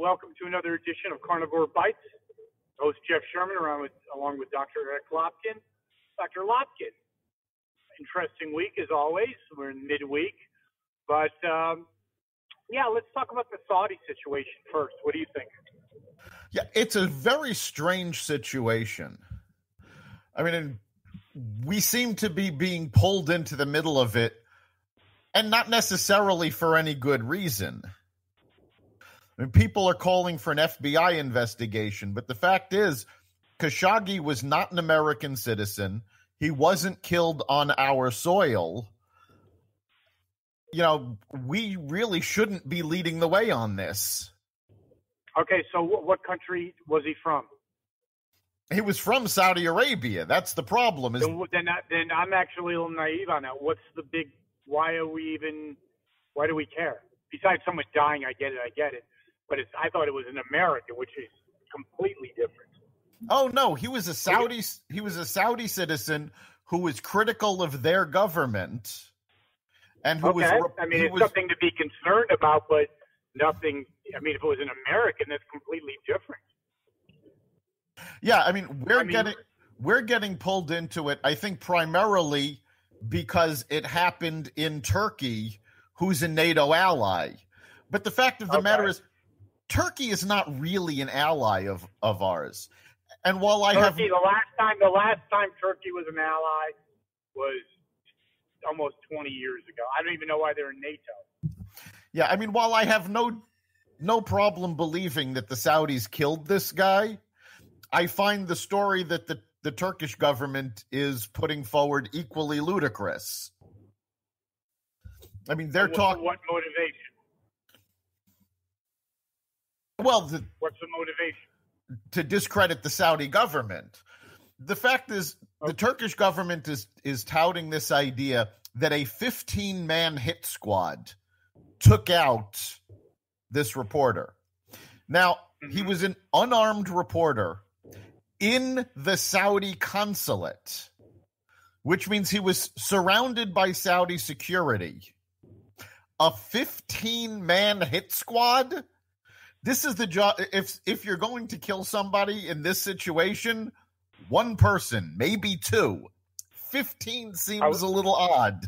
welcome to another edition of Carnivore Bites. Host Jeff Sherman, along with Dr. Eric Lopkin. Dr. Lopkin, interesting week as always. We're in midweek. But, let's talk about the Saudi situation first. What do you think? Yeah, it's a very strange situation. I mean, we seem to be being pulled into the middle of it, and not necessarily for any good reason. I mean, people are calling for an FBI investigation, but the fact is, Khashoggi was not an American citizen. He wasn't killed on our soil. You know, we really shouldn't be leading the way on this. Okay, so what country was he from? He was from Saudi Arabia. That's the problem. Then I'm actually a little naive on that. What's the big? Why do we care? Besides someone dying, I get it. But I thought it was in America, which is completely different. Oh no, he was a Saudi citizen who was critical of their government, and who was. It's something to be concerned about, but nothing. I mean, if it was an American, that's completely different. Yeah, I mean, we're getting pulled into it. I think primarily because it happened in Turkey, who's a NATO ally. But the fact of the matter is, Turkey is not really an ally of ours. And while the last time Turkey was an ally was almost 20 years ago. I don't even know why they're in NATO. Yeah, I mean, while I have no problem believing that the Saudis killed this guy, I find the story that the Turkish government is putting forward equally ludicrous. I mean, they're talking. What motivation? Well, what's the motivation? To discredit the Saudi government. The fact is, the Turkish government is touting this idea that a 15-man hit squad took out this reporter. Now, he was an unarmed reporter in the Saudi consulate, which means he was surrounded by Saudi security. A 15-man hit squad? This is the job. If you're going to kill somebody in this situation, one person, maybe two. 15 seems a little odd.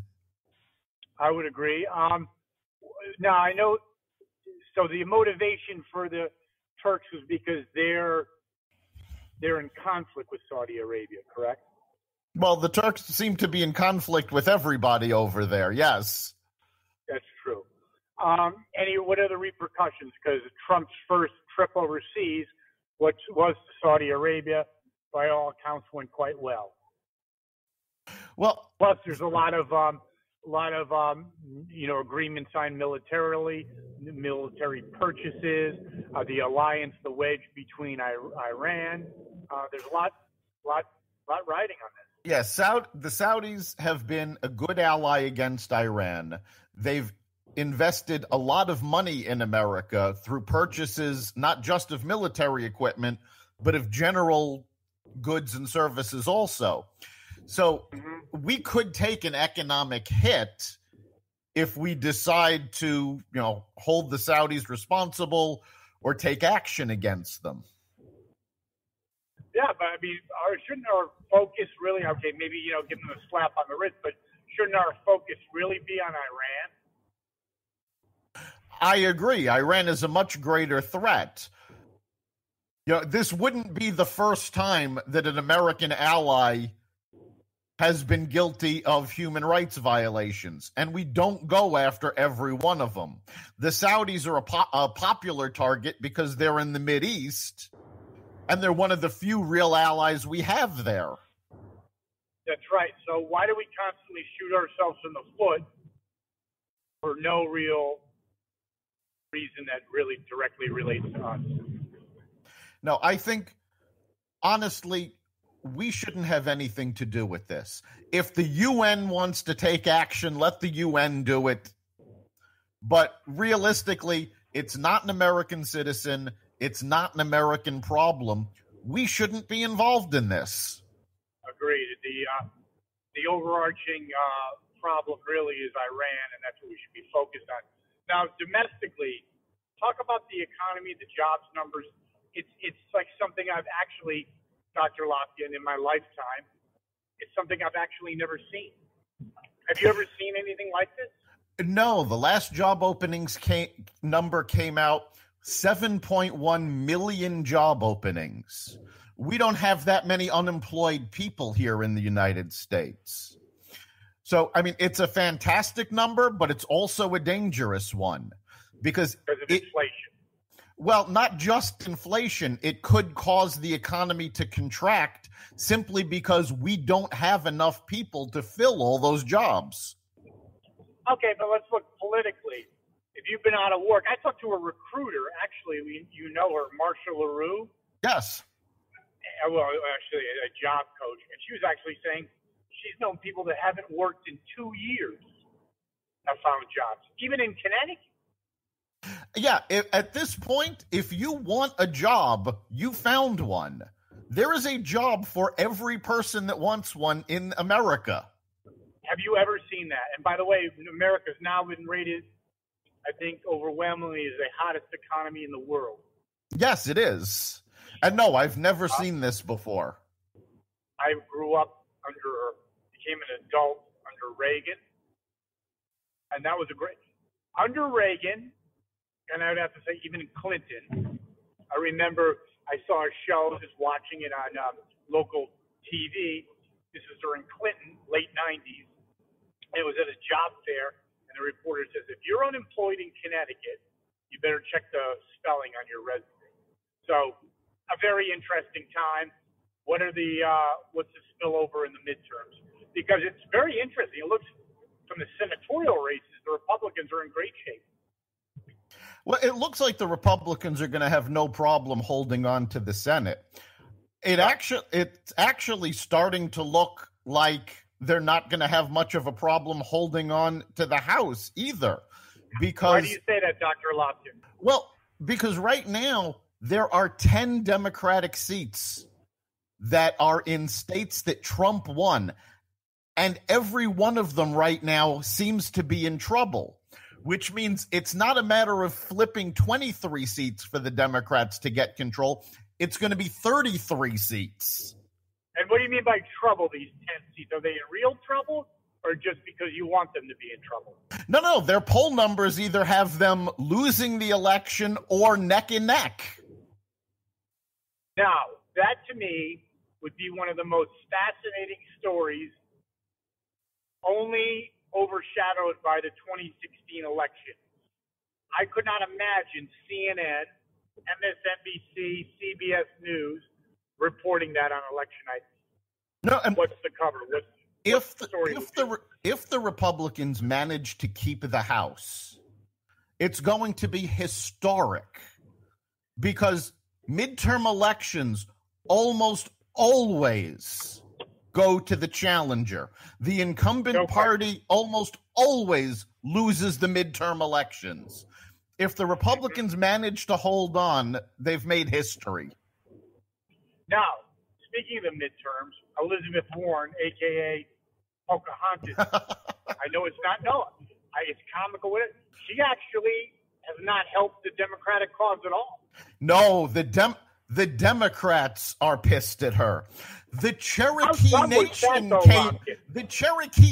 I would agree. Now, I know, so the motivation for the Turks was because they're in conflict with Saudi Arabia, correct? Well, the Turks seem to be in conflict with everybody over there, yes. That's true. What are the repercussions? Because Trump's first trip overseas, which was to Saudi Arabia, by all accounts went quite well. Well, plus there's a lot of agreements signed militarily, military purchases, the alliance, the wedge between Iran. There's a lot riding on this. Yes, the Saudis have been a good ally against Iran. They've invested a lot of money in America through purchases, not just of military equipment, but of general goods and services also. So we could take an economic hit if we decide to, hold the Saudis responsible or take action against them. Yeah, but I mean, shouldn't our focus really, maybe, give them a slap on the wrist, but shouldn't our focus really be on Iran? I agree. Iran is a much greater threat. This wouldn't be the first time that an American ally has been guilty of human rights violations, and we don't go after every one of them. The Saudis are a popular target because they're in the Mideast, and they're one of the few real allies we have there. That's right. So why do we constantly shoot ourselves in the foot for no real reason that really directly relates to us? No, I think, honestly, we shouldn't have anything to do with this. If the UN wants to take action, let the UN do it. But realistically, it's not an American citizen. It's not an American problem. We shouldn't be involved in this. Agreed. The overarching problem really is Iran, and that's what we should be focused on. Now, domestically, talk about the economy, the jobs numbers. It's like something I've actually, Dr. Lopkin, in my lifetime, it's something I've actually never seen. Have you ever seen anything like this? No, the last job openings number came out, 7.1 million job openings. We don't have that many unemployed people here in the United States. So, I mean, it's a fantastic number, but it's also a dangerous one because of inflation. Well, not just inflation. It could cause the economy to contract simply because we don't have enough people to fill all those jobs. Okay, but let's look politically. If you've been out of work, I talked to a recruiter, actually, you know her, Marsha LaRue. Yes. Well, actually, a job coach. And she was actually saying she's known people that haven't worked in 2 years have found jobs, even in Connecticut. Yeah, at this point, if you want a job, you found one. There is a job for every person that wants one in America. Have you ever seen that? And by the way, America's now been rated, I think, overwhelmingly as the hottest economy in the world. Yes, it is. And no, I've never seen this before. I grew up became an adult under Reagan. And that was under Reagan, and I would have to say even Clinton. I remember I saw a show, just watching it on local TV. This was during Clinton, late 90s. It was at a job fair, and the reporter says, if you're unemployed in Connecticut, you better check the spelling on your resume. So a very interesting time. What's the spillover in the midterms? Because it's very interesting. It looks from the senatorial races, the Republicans are in great shape. Well, it looks like the Republicans are going to have no problem holding on to the Senate. It's actually starting to look like they're not going to have much of a problem holding on to the House either. Because why do you say that, Dr. Lopkin? Well, because right now there are 10 Democratic seats that are in states that Trump won, and every one of them right now seems to be in trouble, which means it's not a matter of flipping 23 seats for the Democrats to get control. It's going to be 33 seats. And what do you mean by trouble, these 10 seats? Are they in real trouble, or just because you want them to be in trouble? No, their poll numbers either have them losing the election or neck and neck. Now, that to me would be one of the most fascinating stories, only overshadowed by the 2016 election. I could not imagine CNN, MSNBC, CBS News reporting that on election night. No, and what's the cover? If the Republicans manage to keep the House, it's going to be historic because midterm elections almost always go to the challenger. The incumbent party almost always loses the midterm elections. If the Republicans manage to hold on, they've made history. Now, speaking of the midterms, Elizabeth Warren, a.k.a. Pocahontas, I know it's not it's comical with it. She actually has not helped the Democratic cause at all. No, the Democrats are pissed at her. The Cherokee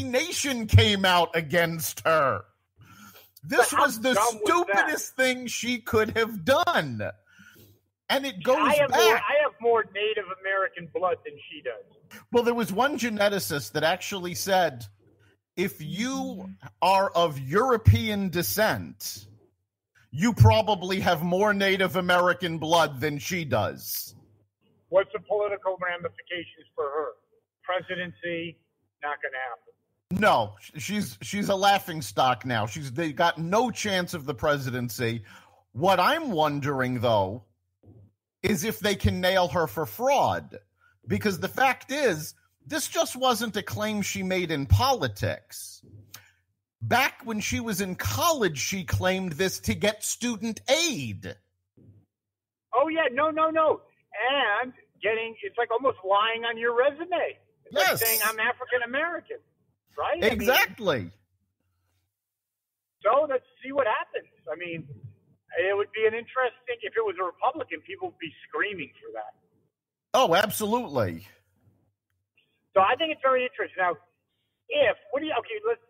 Nation came out against her. This was the stupidest thing she could have done. And it goes back. I have more Native American blood than she does. Well, there was one geneticist that actually said, if you are of European descent, you probably have more Native American blood than she does. What's the political ramifications for her? Presidency, not going to happen. No, she's a laughingstock now. They got no chance of the presidency. What I'm wondering, though, is if they can nail her for fraud. Because the fact is, this just wasn't a claim she made in politics. Back when she was in college, she claimed this to get student aid. Oh, yeah, no. And it's like almost lying on your resume. It's like saying I'm African American, right? Exactly. So let's see what happens. I mean, It would be an interesting, if it was a Republican, people would be screaming for that. Oh, absolutely. So I think it's very interesting. Now, okay, let's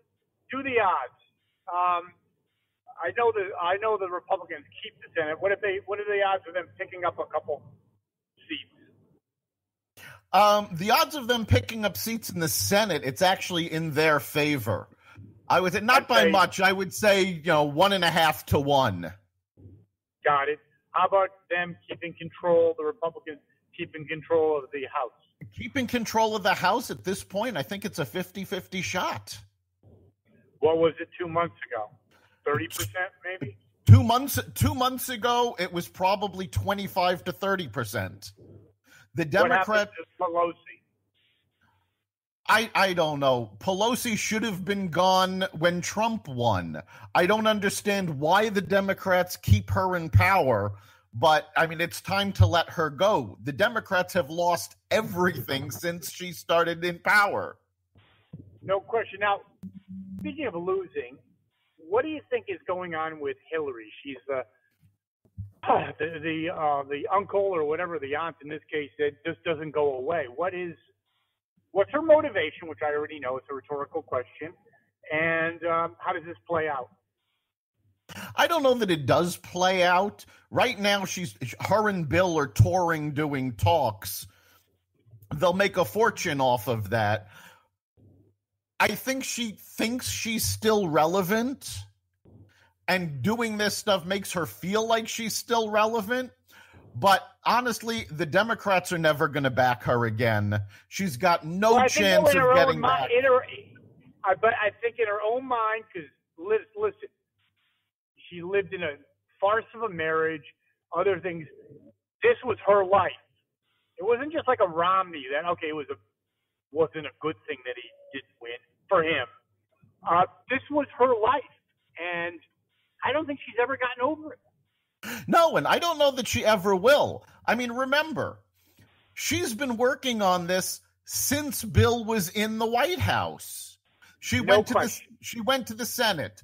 do the odds. I know the Republicans keep the Senate. What are the odds of them picking up a couple seats? The odds of them picking up seats in the Senate, it's actually in their favor. I would say not by much. I would say 1.5 to 1. Got it. How about them keeping control? The Republicans keeping control of the House. Keeping control of the House at this point, I think it's a 50-50 shot. What was it 2 months ago? 30% maybe? 2 months ago, it was probably 25 to 30%. The Democrats. What happened to Pelosi? I don't know. Pelosi should have been gone when Trump won. I don't understand why the Democrats keep her in power, but I mean, it's time to let her go. The Democrats have lost everything since she started in power. No question. Now, speaking of losing, what do you think is going on with Hillary? She's the uncle or whatever, the aunt in this case, that just doesn't go away. What's her motivation, which I already know, it's a rhetorical question, and how does this play out? I don't know that it does play out. Right now, her and Bill are touring doing talks. They'll make a fortune off of that. I think she thinks she's still relevant, and doing this stuff makes her feel like she's still relevant. But honestly, the Democrats are never going to back her again. She's got no chance of getting back. But I think in her own mind, because listen, she lived in a farce of a marriage, other things. This was her life. It wasn't just like a Romney that, okay, wasn't a good thing that he didn't win for him. This was her life, and I don't think she's ever gotten over it. No, and I don't know that she ever will. I mean, remember, she's been working on this since Bill was in the White House. She went to the Senate.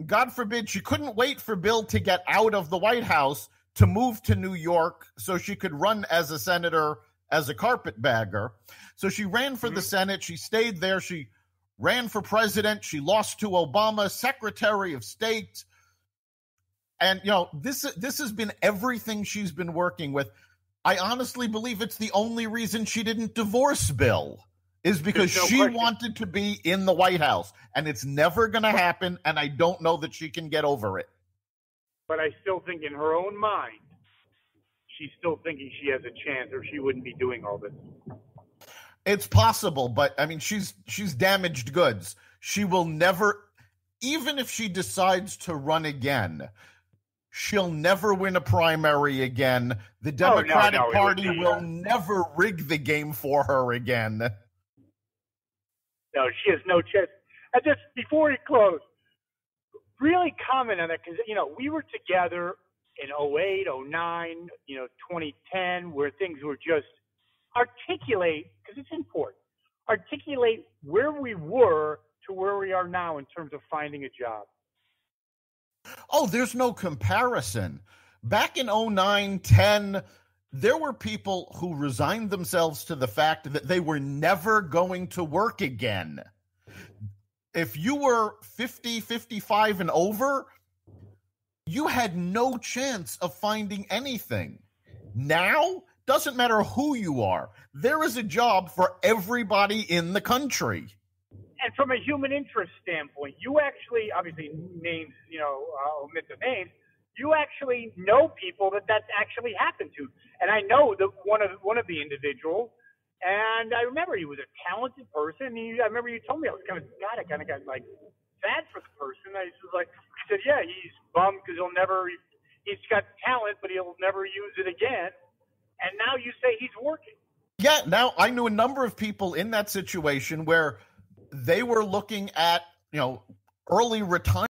God forbid, she couldn't wait for Bill to get out of the White House to move to New York so she could run as a senator as a carpetbagger. So she ran for the Senate. She stayed there. She ran for president. She lost to Obama, Secretary of State. And, this has been everything she's been working with. I honestly believe it's the only reason she didn't divorce Bill is because she wanted to be in the White House. And it's never going to happen, and I don't know that she can get over it. But I still think in her own mind, she's still thinking she has a chance or she wouldn't be doing all this. It's possible, but, I mean, she's damaged goods. She will never, even if she decides to run again, she'll never win a primary again. The Democratic Party will never rig the game for her again. No, she has no chance. And just before we close, really comment on that because, we were together in 08, 09, 2010, where things were just articulate, because it's important, articulate where we were to where we are now in terms of finding a job. Oh, there's no comparison. Back in 09, 10, there were people who resigned themselves to the fact that they were never going to work again. If you were 50, 55 and over, you had no chance of finding anything. Now, doesn't matter who you are. There is a job for everybody in the country. And from a human interest standpoint, you actually, obviously names, omit the names, you actually know people that's actually happened to. And I know that one of the individuals, and I remember he was a talented person. I remember you told me, I kind of got like sad for the person. I said, yeah, he's bummed because he's got talent, but he'll never use it again. And now you say he's working. Yeah, now I knew a number of people in that situation where they were looking at, early retirement.